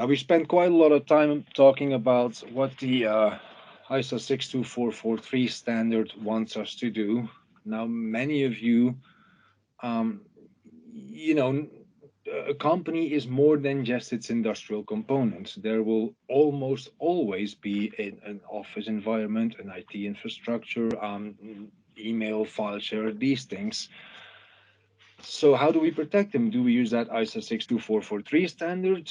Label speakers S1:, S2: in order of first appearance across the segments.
S1: Now, we spent quite a lot of time talking about what the ISO 62443 standard wants us to do. Now, many of you, um, you know, a company is more than just its industrial components. There will almost always be an office environment, an IT infrastructure, email, file share, these things. So how do we protect them? Do we use that ISO 62443 standard?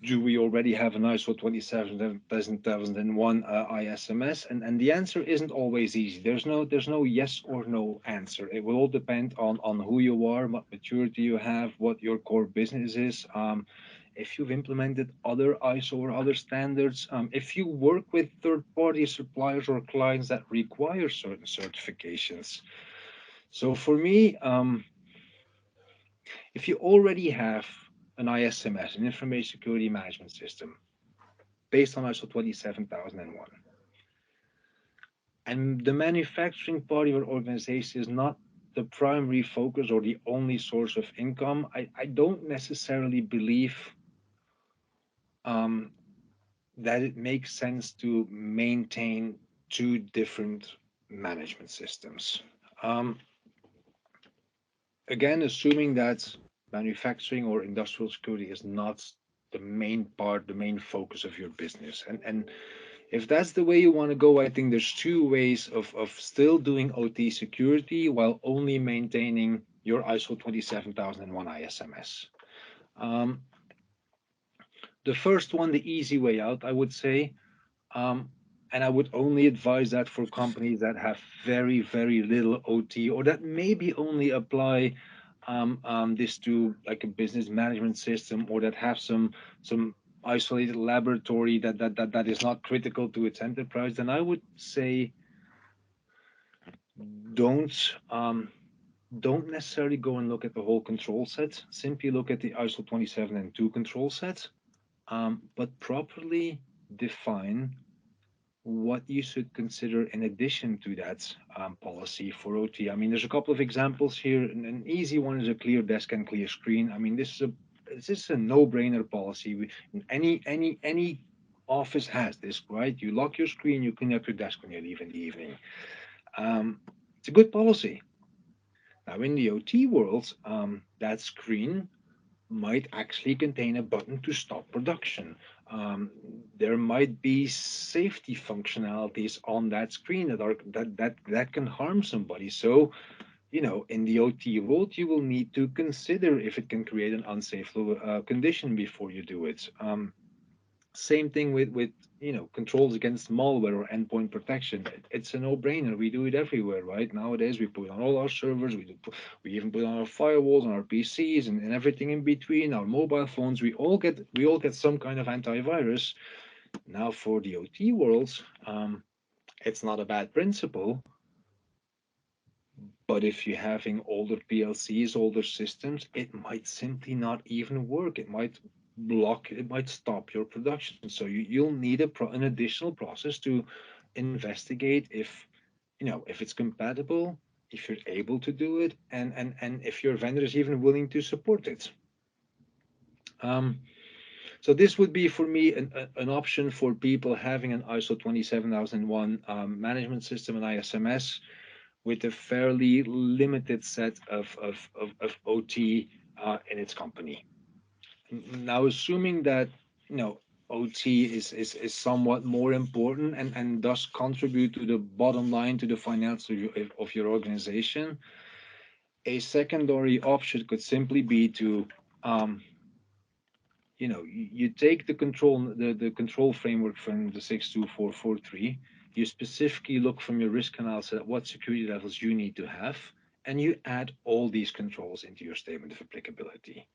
S1: Do we already have an ISO 27001 ISMS? And the answer isn't always easy. There's no yes or no answer. It will all depend on who you are, what maturity you have, what your core business is. If you've implemented other ISO or other standards, if you work with third-party suppliers or clients that require certain certifications. So for me, if you already have an ISMS, an Information Security Management System, based on ISO 27001, and the manufacturing part of your organization is not the primary focus or the only source of income, I don't necessarily believe um, that it makes sense to maintain two different management systems. Um, Again, assuming that manufacturing or industrial security is not the main part, the main focus of your business. And if that's the way you want to go, I think there's two ways of still doing OT security while only maintaining your ISO 27001 ISMS. Um, the first one, the easy way out, I would say, um, and I would only advise that for companies that have very, very little OT or that maybe only apply this to like a business management system or that have some isolated laboratory that is not critical to its enterprise. Then I would say don't don't necessarily go and look at the whole control set. Simply look at the ISO 27 and 2 control set, but properly define what you should consider in addition to that policy for OT. I mean, there's a couple of examples here. An easy one is a clear desk and clear screen. I mean, this is a no-brainer policy. Any office has this, right? You lock your screen, you clean up your desk when you leave in the evening. It's a good policy. Now, in the OT world, that screen might actually contain a button to stop production. Um, there might be safety functionalities on that screen that can harm somebody. So, in the OT world, you will need to consider if it can create an unsafe condition before you do it. Same thing with controls against malware or endpoint protection. It's a no-brainer. We do it everywhere, right? Nowadays, we put it on all our servers. We even put it on our firewalls, on our PCs, and everything in between. Our mobile phones. We all get some kind of antivirus. Now, for the OT worlds, it's not a bad principle. But if you're having older PLCs, older systems, it might simply not even work. It might block, it might stop your production. So you'll need an additional process to investigate if it's compatible, if you're able to do it, and if your vendor is even willing to support it. Um, so this would be for me an option for people having an ISO 27001 management system and ISMS with a fairly limited set of OT in its company. Now, assuming that OT is somewhat more important and does contribute to the bottom line, to the finances of your organization, a secondary option could simply be to you take the control framework from the 62443. You specifically look from your risk analysis at what security levels you need to have, and you add all these controls into your statement of applicability.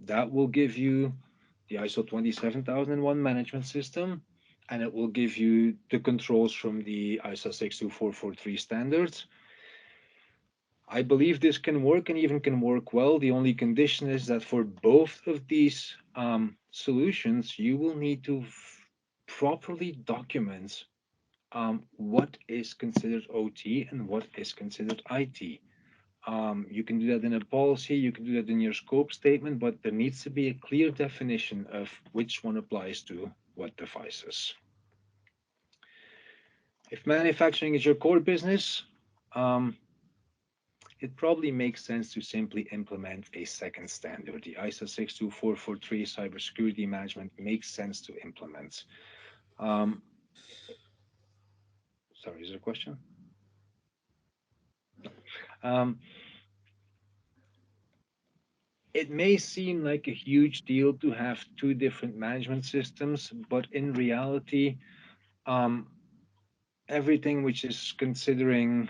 S1: That will give you the ISO 27001 management system, and it will give you the controls from the ISO 62443 standards. I believe this can work and even can work well. The only condition is that for both of these solutions, you will need to properly document what is considered OT and what is considered IT. You can do that in a policy, you can do that in your scope statement, but there needs to be a clear definition of which one applies to what devices. If manufacturing is your core business, um, it probably makes sense to simply implement a second standard. The ISO 62443 cybersecurity management makes sense to implement. Um, Sorry, is there a question? Um, it may seem like a huge deal to have two different management systems, but in reality, um, everything which is considered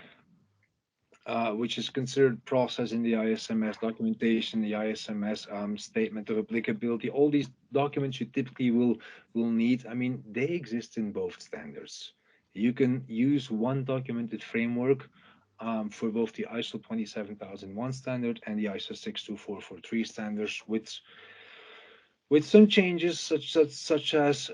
S1: process in the ISMS documentation, the ISMS statement of applicability, all these documents you typically will need. I mean, they exist in both standards. You can use one documented framework for both the ISO 27001 standard and the ISO 62443 standards with some changes such as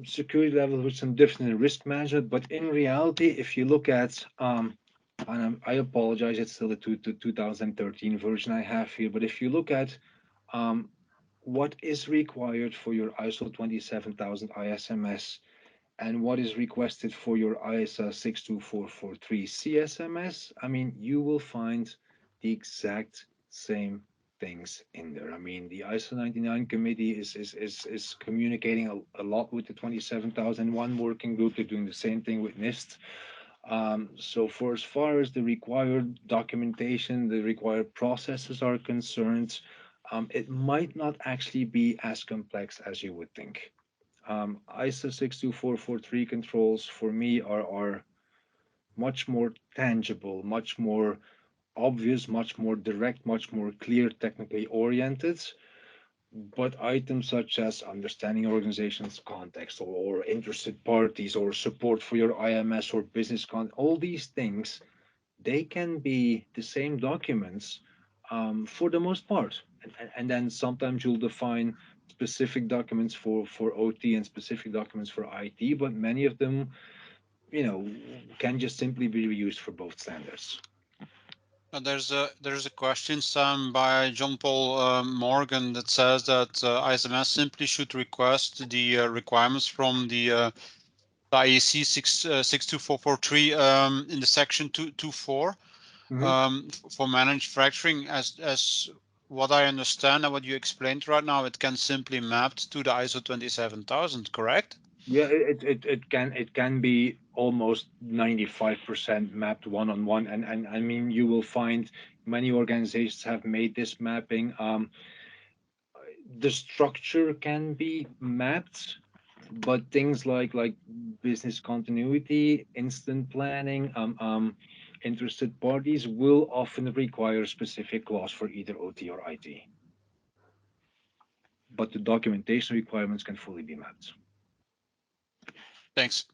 S1: security levels with some different in risk management. But in reality, if you look at and I apologize, it's still the 2013 version I have here. But if you look at um, what is required for your ISO 27000 ISMS and what is requested for your ISO 62443 CSMS, I mean, you will find the exact same things in there. I mean, the ISO 99 committee is communicating a lot with the 27001 working group. They're doing the same thing with NIST. So for as far as the required documentation, the required processes are concerned, it might not actually be as complex as you would think. ISO 62443 controls for me are much more tangible, much more obvious, much more direct, much more clear, technically oriented. But items such as understanding organization's context or interested parties or support for your IMS or business all these things, they can be the same documents for the most part. And then sometimes you'll define specific documents for OT and specific documents for IT, but many of them, can just simply be reused for both standards.
S2: There's a question, Sam, by John Paul Morgan that says that ISMS simply should request the requirements from the IEC 62443 in the section 224
S1: Mhm.
S2: for manufacturing. As what I understand and what you explained right now, it can simply map to the ISO 27000, correct?
S1: Yeah, it can be almost 95% mapped one-on-one, and I mean you will find many organizations have made this mapping. The structure can be mapped, but things like business continuity, instant planning, interested parties will often require specific clause for either OT or IT. But the documentation requirements can fully be mapped.
S2: Thanks.